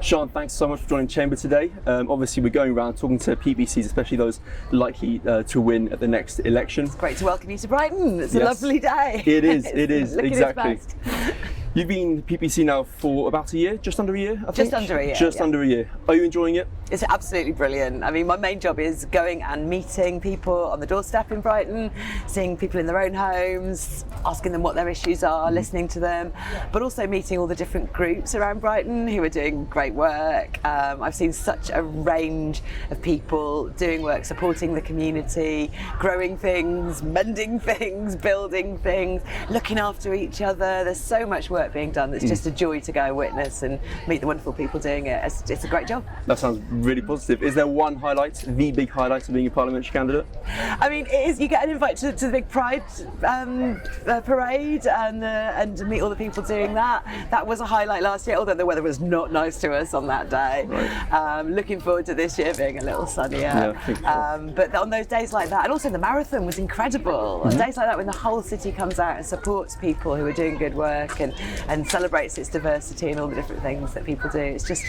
Sian, thanks so much for joining Chamber today. Obviously, we're going around talking to PPCs, especially those likely to win at the next election. It's great to welcome you to Brighton. It's a lovely day. It is, exactly. Its best. You've been PPC now for about a year, just under a year, I think? Just under a year. Just under a year. Are you enjoying it? It's absolutely brilliant. I mean, my main job is going and meeting people on the doorstep in Brighton, seeing people in their own homes, asking them what their issues are, listening to them, but also meeting all the different groups around Brighton who are doing great work. I've seen such a range of people doing work, supporting the community, growing things, mending things, building things, looking after each other. There's so much work being done that's just a joy to go and witness and meet the wonderful people doing it. It's a great job. That sounds really positive. Is there one highlight, the big highlight of being a parliamentary candidate? I mean, it is. You get an invite to the big Pride parade and to meet all the people doing that. That was a highlight last year, although the weather was not nice to us on that day. Right. Looking forward to this year being a little sunnier. Yeah, but on those days like that, and also the marathon was incredible. On days like that when the whole city comes out and supports people who are doing good work and celebrates its diversity and all the different things that people do. It's just,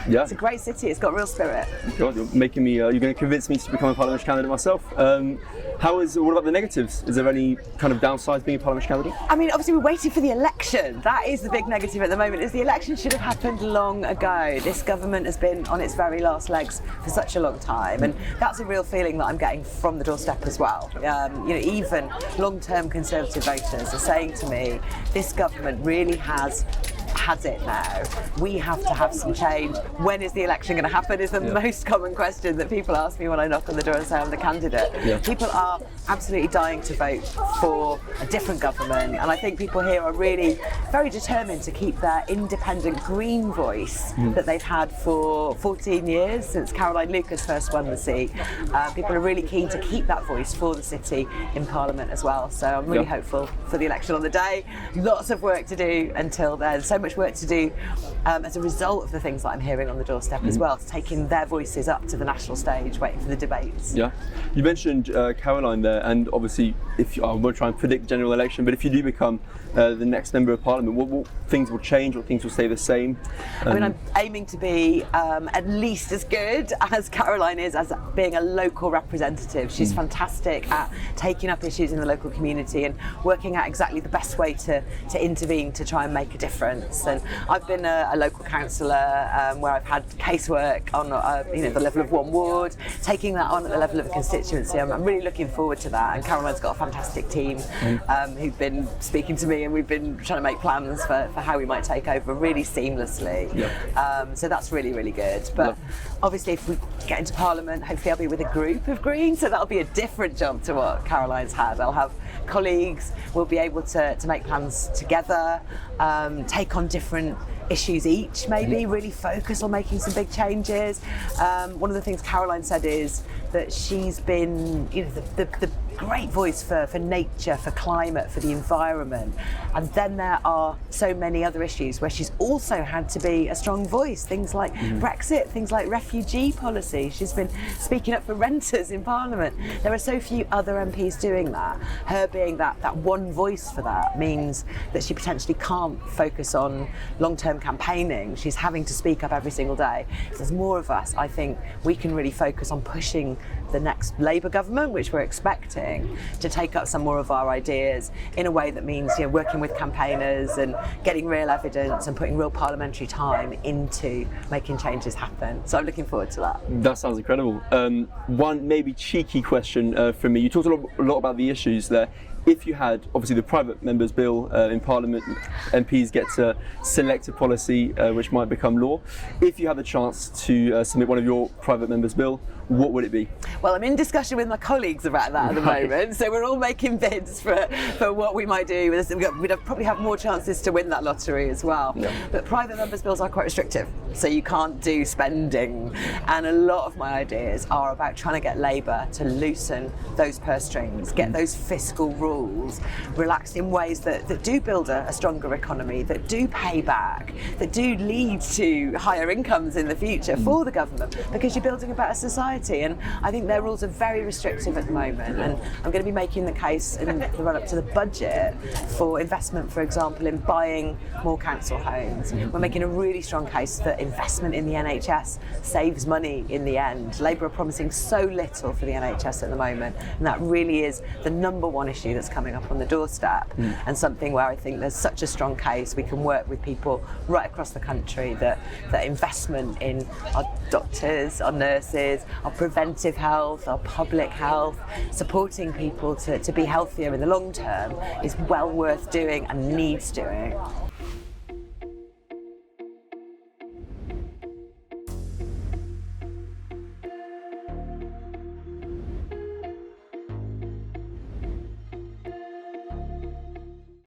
it's a great city. It's got real spirit. God, you're making me, you're going to convince me to become a parliamentary candidate myself. What about the negatives? Is there any kind of downsides being a parliamentary candidate? I mean, obviously we're waiting for the election. That is the big negative at the moment, is the election should have happened long ago. This government has been on its very last legs for such a long time, and that's a real feeling that I'm getting from the doorstep as well. Even long-term Conservative voters are saying to me, this government really has it now. We have to have some change. When is the election going to happen is the most common question that people ask me when I knock on the door and say I'm the candidate. People are absolutely dying to vote for a different government, and I think people here are really very determined to keep their independent green voice that they've had for 14 years since Caroline Lucas first won the seat. People are really keen to keep that voice for the city in Parliament as well, so I'm really hopeful for the election on the day. Lots of work to do until then, so much work to do as a result of the things that I'm hearing on the doorstep as well, taking their voices up to the national stage, waiting for the debates. Yeah, you mentioned Caroline there, and obviously I won't try and predict the general election, but if you do become the next Member of Parliament, what things will change, what things will stay the same? I mean, I'm aiming to be at least as good as Caroline is as being a local representative. She's fantastic at taking up issues in the local community and working out exactly the best way to intervene to try and make a difference. And I've been a local councillor where I've had casework on the level of one ward, taking that on at the level of a constituency. I'm really looking forward to that, and Caroline's got a fantastic team who've been speaking to me, and we've been trying to make plans for how we might take over really seamlessly. So that's really, really good. But obviously if we get into Parliament, hopefully I'll be with a group of Greens, so that'll be a different job to what Caroline's had. I'll have colleagues, we'll be able to make plans together, take on different issues each, maybe really focus on making some big changes. One of the things Caroline said is that she's been the great voice for nature, for climate, for the environment, and then there are so many other issues where she's also had to be a strong voice, things like Brexit, things like refugee policy. She's been speaking up for renters in Parliament. There are so few other MPs doing that. Her being that one voice for that means that she potentially can't focus on long-term campaigning. She's having to speak up every single day. If there's more of us, I think we can really focus on pushing the next Labour government, which we're expecting, to take up some more of our ideas in a way that means working with campaigners and getting real evidence and putting real parliamentary time into making changes happen. So I'm looking forward to that. That sounds incredible. One maybe cheeky question from me. You talked a lot about the issues there. If you had, obviously, the private members' bill in Parliament, MPs get to select a policy which might become law. If you had the chance to submit one of your private members' bill, what would it be? Well, I'm in discussion with my colleagues about that at the moment, so we're all making bids for what we might do. We'd probably have more chances to win that lottery as well. But private members' bills are quite restrictive, so you can't do spending. And a lot of my ideas are about trying to get Labour to loosen those purse strings, get those fiscal rules rules relaxed in ways that do build a stronger economy, that do pay back, that do lead to higher incomes in the future for the government, because you're building a better society. And I think their rules are very restrictive at the moment, and I'm going to be making the case in the run-up to the budget for investment, for example, in buying more council homes. We're making a really strong case that investment in the NHS saves money in the end. Labour are promising so little for the NHS at the moment, and that really is the number one issue that's coming up on the doorstep, and something where I think there's such a strong case we can work with people right across the country that investment in our doctors, our nurses, our preventive health, our public health, supporting people to be healthier in the long term is well worth doing and needs doing.